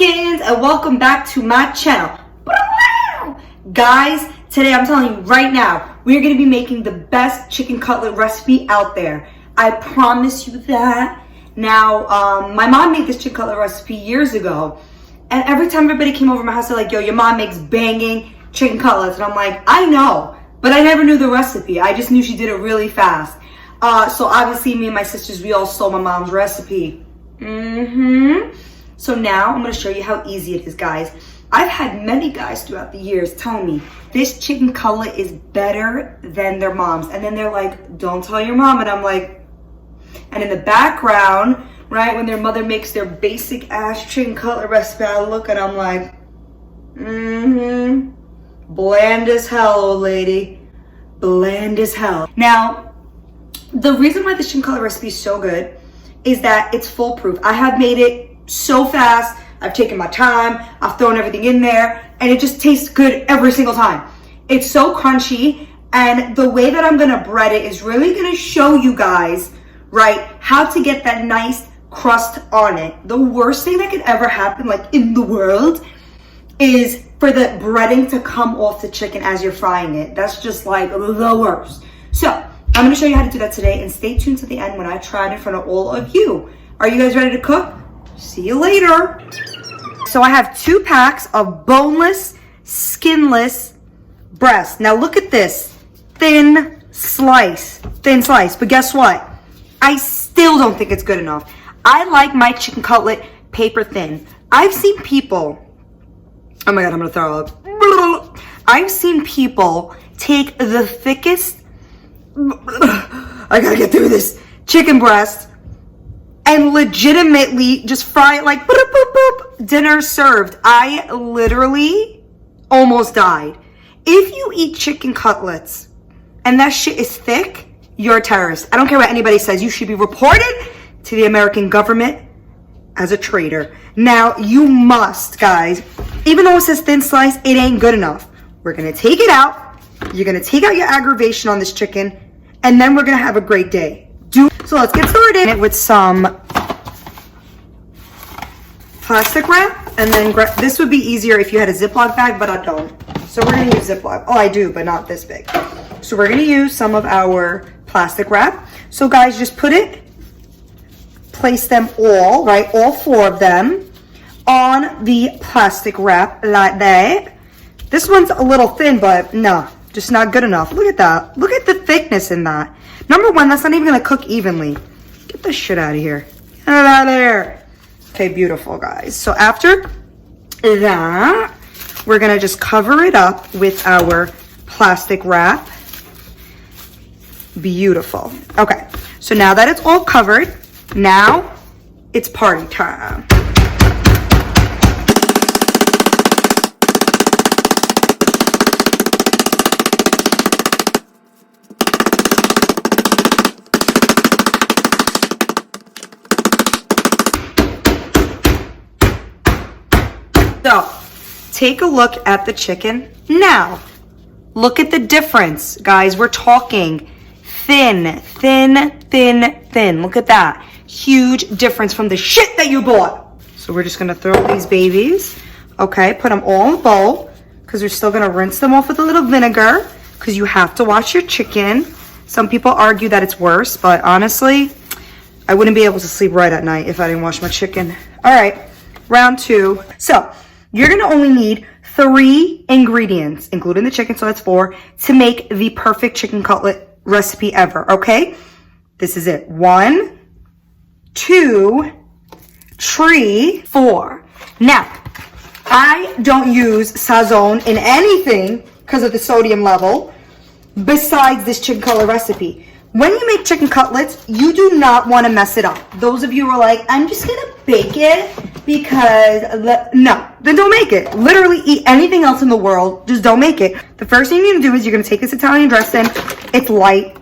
chickens, and welcome back to my channel. Guys, today I'm telling you right now, we're going to be making the best chicken cutlet recipe out there. I promise you that. Now, my mom made this chicken cutlet recipe years ago, and every time everybody came over my house, they're like, yo, your mom makes banging chicken cutlets. And I'm like, I know, but I never knew the recipe. I just knew she did it really fast. So obviously me and my sisters, we all stole my mom's recipe. So now I'm going to show you how easy it is, guys. I've had many guys throughout the years tell me this chicken cutlet is better than their mom's. And then they're like, don't tell your mom. And I'm like, and in the background, right, when their mother makes their basic ass chicken cutlet recipe, I look and I'm like, bland as hell, old lady. Bland as hell. Now, the reason why this chicken cutlet recipe is so good is that it's foolproof. I have made it so fast. I've taken my time. I've thrown everything in there, and it just tastes good every single time. It's so crunchy, and the way that I'm gonna bread it is really gonna show you guys, right, how to get that nice crust on it. The worst thing that could ever happen, like in the world, is for the breading to come off the chicken as you're frying it. That's just like the worst. So I'm gonna show you how to do that today, and stay tuned to the end when I try it in front of all of you. Are you guys ready to cook? See you later. So I have 2 packs of boneless, skinless breast. Now look at this, thin slice, but guess what? I still don't think it's good enough. I like my chicken cutlet paper thin. I've seen people, oh my God, I'm gonna throw up. I've seen people take the thickest, I gotta get through this, chicken breast and legitimately just fry it like boop, boop, boop, dinner served. I literally almost died. If you eat chicken cutlets and that shit is thick, you're a terrorist. I don't care what anybody says. You should be reported to the American government as a traitor. Now, you must, guys, even though it says thin slice, it ain't good enough. We're gonna take it out. You're gonna take out your aggravation on this chicken, and then we're gonna have a great day. So let's get started with some plastic wrap, and then this would be easier if you had a Ziploc bag, but I don't. So we're gonna use Ziploc. Oh, I do, but not this big. So we're gonna use some of our plastic wrap. So guys, just place them all, right, all 4 of them on the plastic wrap like that. This one's a little thin, but no, just not good enough. Look at that. Look at the thickness in that. Number 1, that's not even gonna cook evenly. Get this shit out of here. Get it out of there. Okay, beautiful, guys. So after that, we're gonna just cover it up with our plastic wrap. Beautiful. Okay, so now that it's all covered, now it's party time. So, take a look at the chicken now. Look at the difference, guys. We're talking thin, thin, thin, thin. Look at that. Huge difference from the shit that you bought. So we're just gonna throw these babies. Okay, put them all in a bowl, because we're still gonna rinse them off with a little vinegar, because you have to wash your chicken. Some people argue that it's worse, but honestly, I wouldn't be able to sleep right at night if I didn't wash my chicken. All right, round 2. So, you're gonna only need 3 ingredients, including the chicken, so that's 4, to make the perfect chicken cutlet recipe ever, okay? This is it. 1, 2, 3, 4. Now, I don't use Sazón in anything because of the sodium level besides this chicken cutlet recipe. When you make chicken cutlets, you do not want to mess it up. Those of you who are like, I'm just gonna bake it because, no, then don't make it. Literally eat anything else in the world, just don't make it. The first thing you're gonna do is you're gonna take this Italian dressing. It's light,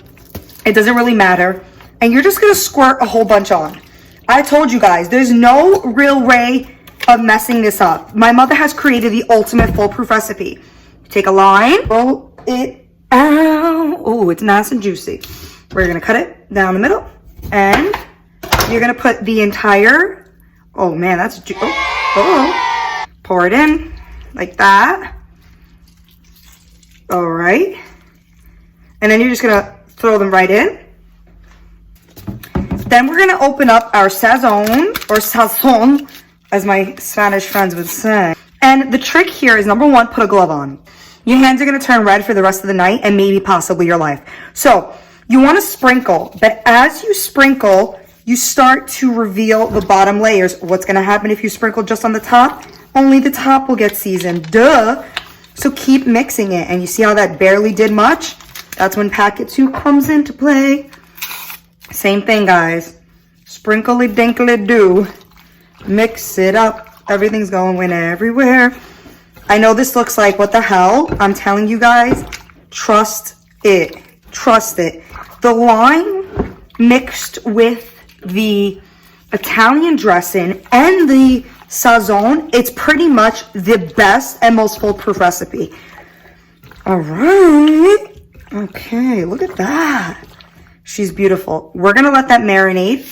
it doesn't really matter, and you're just gonna squirt a whole bunch on. I told you guys, there's no real way of messing this up. My mother has created the ultimate foolproof recipe. Take a line, roll it out. Oh, it's nice and juicy. We're gonna cut it down the middle, and you're gonna put the entire, oh man, that's, oh, Pour it in like that. All right. And then you're just gonna throw them right in. Then we're gonna open up our sazon, or sazon, as my Spanish friends would say. And the trick here is, number one, put a glove on. Your hands are gonna turn red for the rest of the night and maybe possibly your life. So you wanna sprinkle, but as you sprinkle, you start to reveal the bottom layers. What's gonna happen if you sprinkle just on the top? Only the top will get seasoned, duh. So keep mixing it, and you see how that barely did much? That's when packet 2 comes into play. Same thing, guys. Sprinkly dinkly do. Mix it up. Everything's going everywhere. I know this looks like, what the hell? I'm telling you guys, trust it. Trust it. The lime mixed with the Italian dressing and the sazon, it's pretty much the best and most foolproof recipe. All right. Okay, look at that. She's beautiful. We're gonna let that marinate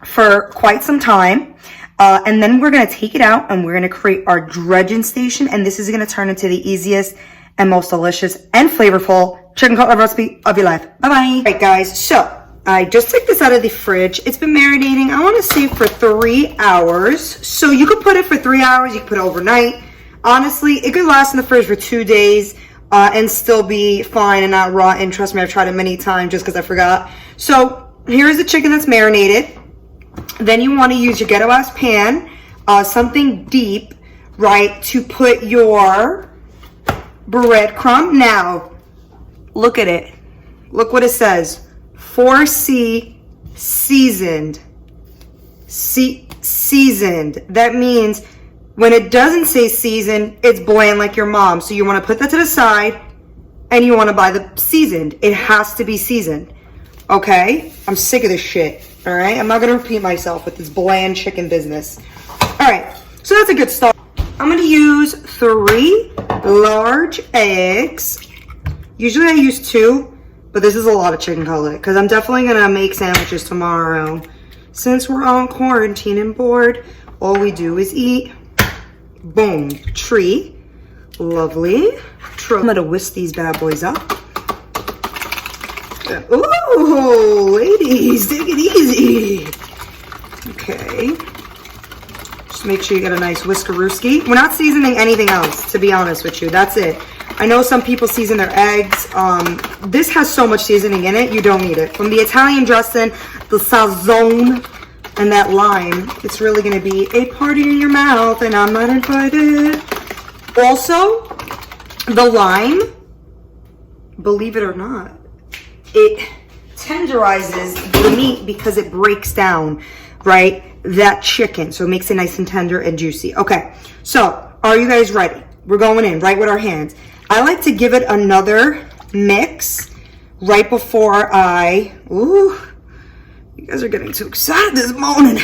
for quite some time. And then we're gonna take it out and we're gonna create our dredging station. And this is gonna turn into the easiest and most delicious and flavorful chicken cutlet recipe of your life. Bye-bye. All right, guys, so I just took this out of the fridge. It's been marinating, I wanna say, for 3 hours. So you could put it for 3 hours, you could put it overnight. Honestly, it could last in the fridge for 2 days and still be fine and not raw. And trust me, I've tried it many times just because I forgot. So here's the chicken that's marinated. Then you wanna use your ghetto-ass pan, something deep, right, to put your breadcrumb. Now, look at it. Look what it says. 4C seasoned. Seasoned. That means when it doesn't say seasoned, it's bland like your mom. So you want to put that to the side and you want to buy the seasoned. It has to be seasoned. Okay? I'm sick of this shit. All right? I'm not going to repeat myself with this bland chicken business. All right. So that's a good start. I'm going to use 3 large eggs. Usually I use 2, but this is a lot of chicken cutlet because I'm definitely going to make sandwiches tomorrow. Since we're on quarantine and bored, all we do is eat. Boom. Tree. Lovely. I'm going to whisk these bad boys up. Ooh, ladies, take it easy. Okay. Just make sure you get a nice whiskerooski. We're not seasoning anything else, to be honest with you. That's it. I know some people season their eggs. This has so much seasoning in it, you don't need it. From the Italian dressing, the sazon, and that lime, it's really going to be a party in your mouth, and I'm not invited. Also, the lime, believe it or not, it tenderizes the meat because it breaks down, right, that chicken. So it makes it nice and tender and juicy. Okay, so are you guys ready? We're going in right with our hands. I like to give it another mix right before ooh, you guys are getting too excited this morning.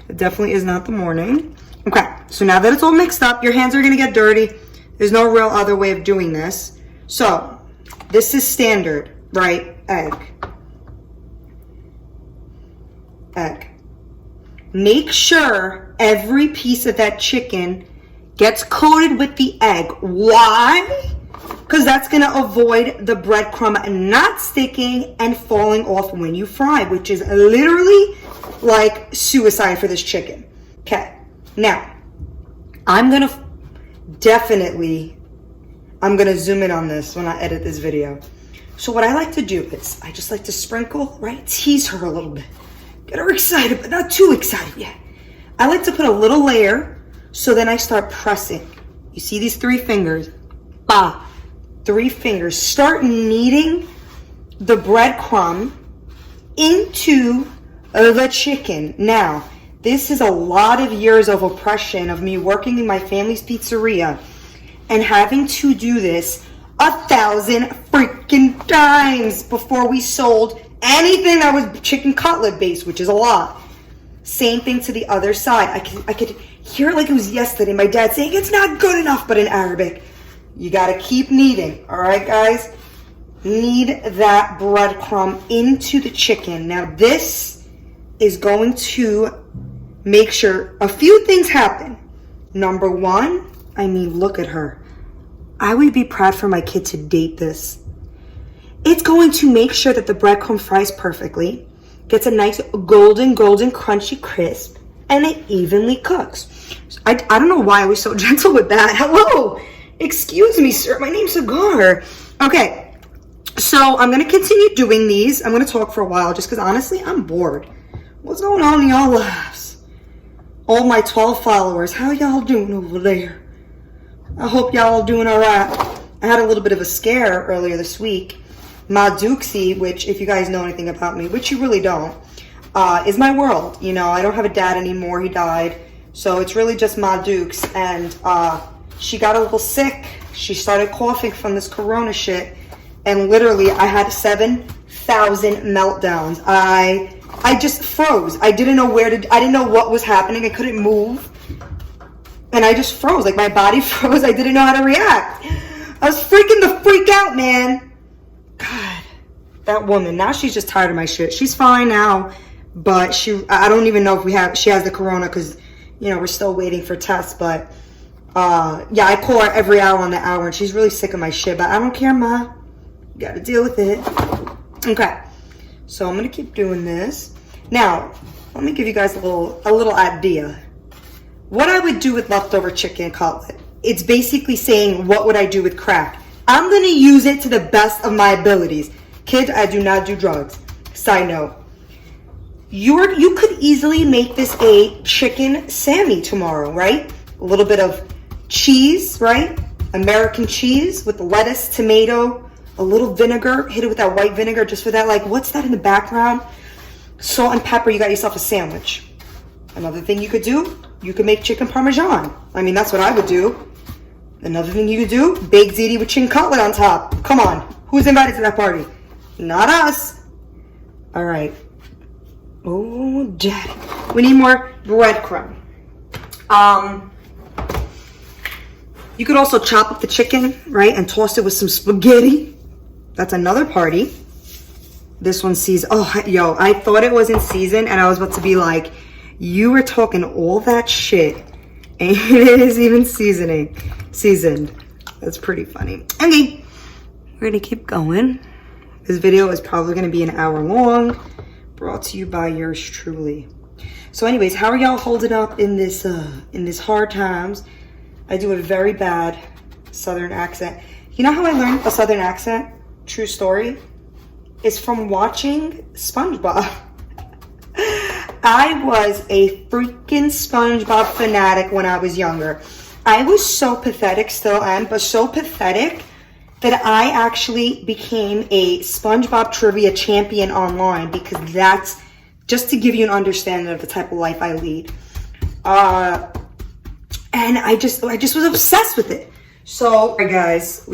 It definitely is not the morning. Okay, so now that it's all mixed up, your hands are gonna get dirty. There's no real other way of doing this. So this is standard, right? Egg. Make sure every piece of that chicken gets coated with the egg. Why? Because that's going to avoid the breadcrumb not sticking and falling off when you fry, which is literally like suicide for this chicken. Okay, now I'm going to zoom in on this when I edit this video. So what I like to do is I just like to sprinkle, right? Tease her a little bit. Get her excited, but not too excited yet. I like to put a little layer, so then I start pressing. You see these 3 fingers? 3 fingers. Start kneading the breadcrumb into the chicken. Now, this is a lot of years of oppression of me working in my family's pizzeria and having to do this 1,000 freaking times before we sold anything that was chicken cutlet based, which is a lot. Same thing to the other side. I could hear it like it was yesterday. My dad saying it's not good enough, but in Arabic, you gotta keep kneading. All right, guys, knead that breadcrumb into the chicken. Now this is going to make sure a few things happen. Number one, I mean, look at her. I would be proud for my kid to date this. It's going to make sure that the breadcrumb fries perfectly, gets a nice golden, crunchy crisp, and it evenly cooks. I don't know why I was so gentle with that. Hello, excuse me, sir. My name's Cigar. Okay, so I'm gonna continue doing these. I'm gonna talk for a while just because honestly, I'm bored. What's going on in y'all lives? All my 12 followers, how y'all doing over there? I hope y'all doing all right. I had a little bit of a scare earlier this week. Ma Dukesy, which if you guys know anything about me, which you really don't, is my world. You know, I don't have a dad anymore. He died. So it's really just Ma Dukes. And she got a little sick. She started coughing from this corona shit. And literally, I had 7,000 meltdowns. I just froze. I didn't know I didn't know what was happening. I couldn't move. And I just froze. Like, my body froze. I didn't know how to react. I was freaking the freak out, man. God, that woman. Now she's just tired of my shit. She's fine now. But I don't even know if she has the corona because, you know, we're still waiting for tests. But, yeah, I call her every hour on the hour. And she's really sick of my shit. But I don't care, Ma. You got to deal with it. Okay. So I'm going to keep doing this. Now, let me give you guys a little idea. What I would do with leftover chicken cutlet. It's basically saying, what would I do with crack? I'm going to use it to the best of my abilities. Kids, I do not do drugs. Side note. You could easily make this a chicken Sammy tomorrow, right? A little bit of cheese, right? American cheese with lettuce, tomato, a little vinegar. Hit it with that white vinegar just for that, like, what's that in the background? Salt and pepper, you got yourself a sandwich. Another thing you could do, you could make chicken parmesan. I mean, that's what I would do. Another thing you could do, baked ziti with chicken cutlet on top. Come on, who's invited to that party? Not us. All right. Oh, daddy. We need more breadcrumb. You could also chop up the chicken, right, and toss it with some spaghetti. That's another party. This one seasoned. Oh, yo, I thought it wasn't seasoned, and I was about to be like, you were talking all that shit, and it is even seasoned. That's pretty funny. Okay, we're gonna keep going. This video is probably gonna be an hour long, brought to you by yours truly. So anyways, how are y'all holding up in this hard times? I do a very bad Southern accent. You know how I learned a Southern accent? True story. Is from watching SpongeBob. I was a freaking SpongeBob fanatic when I was younger. I was so pathetic, still am, but so pathetic that I actually became a SpongeBob trivia champion online because that's just to give you an understanding of the type of life I lead. And I just was obsessed with it. So, guys,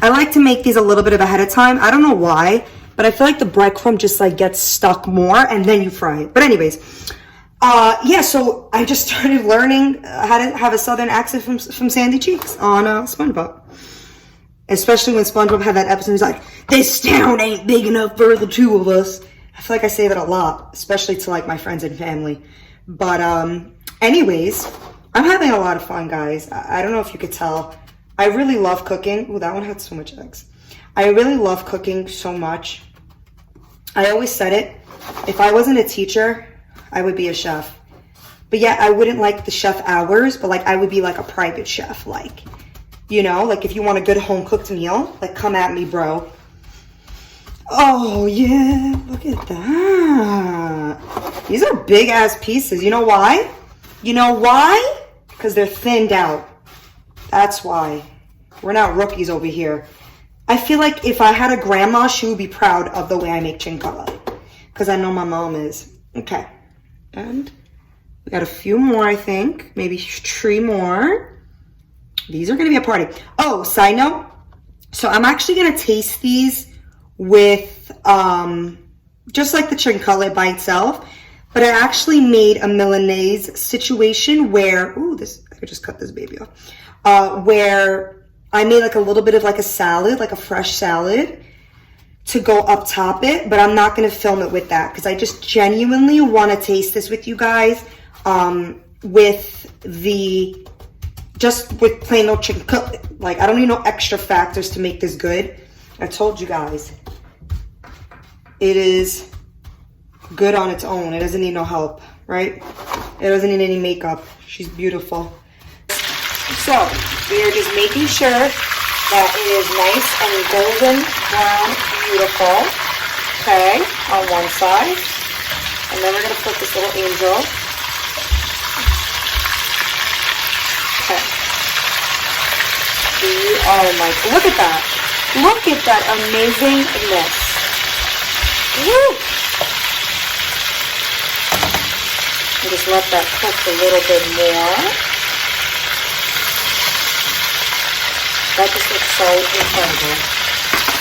I like to make these a little bit of ahead of time. I don't know why, but I feel like the breadcrumb just like gets stuck more and then you fry it. But anyways, yeah, so I just started learning how to have a Southern accent from Sandy Cheeks on SpongeBob. Especially when SpongeBob had that episode, he's like, this town ain't big enough for the two of us. I feel like I say that a lot, especially to like my friends and family. But anyways, I'm having a lot of fun, guys. I don't know if you could tell. I really love cooking. Ooh, that one had so much eggs. I really love cooking so much. I always said it. If I wasn't a teacher, I would be a chef. But yeah, I wouldn't like the chef hours, but like I would be like a private chef. Like, you know, like if you want a good home cooked meal, like come at me, bro. Oh yeah, look at that. These are big ass pieces. You know why? You know why? Because they're thinned out. That's why. We're not rookies over here. I feel like if I had a grandma, she would be proud of the way I make chicken cutlet. Because I know my mom is. Okay. And we got a few more, I think. Maybe 3 more. These are going to be a party. Oh, side note. So I'm actually going to taste these with, just like the chicken cutlet by itself. But I actually made a Milanese situation where, ooh, I could just cut this baby off. Where I made like a little bit of like a salad, like a fresh salad to go up top it. But I'm not going to film it with that because I just genuinely want to taste this with you guys. with just with plain old chicken cutlet. Like, I don't need no extra factors to make this good. I told you guys, it is good on its own. It doesn't need no help, right? It doesn't need any makeup. She's beautiful. So we are just making sure that it is nice and golden brown, beautiful. Okay, on one side. And then we're gonna put this little angel. Okay. Oh my, look at that. Look at that amazingness. Woo! And just let that cook a little bit more. That just looks so incredible.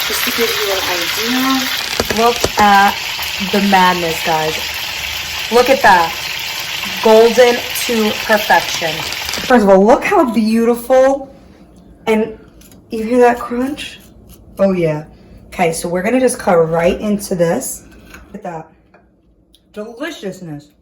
Just to give you an idea, look at the madness, guys. Look at that. Golden to perfection. First of all, look how beautiful. And you hear that crunch? Oh yeah. Okay, so we're gonna just cut right into this. Look at that. Deliciousness.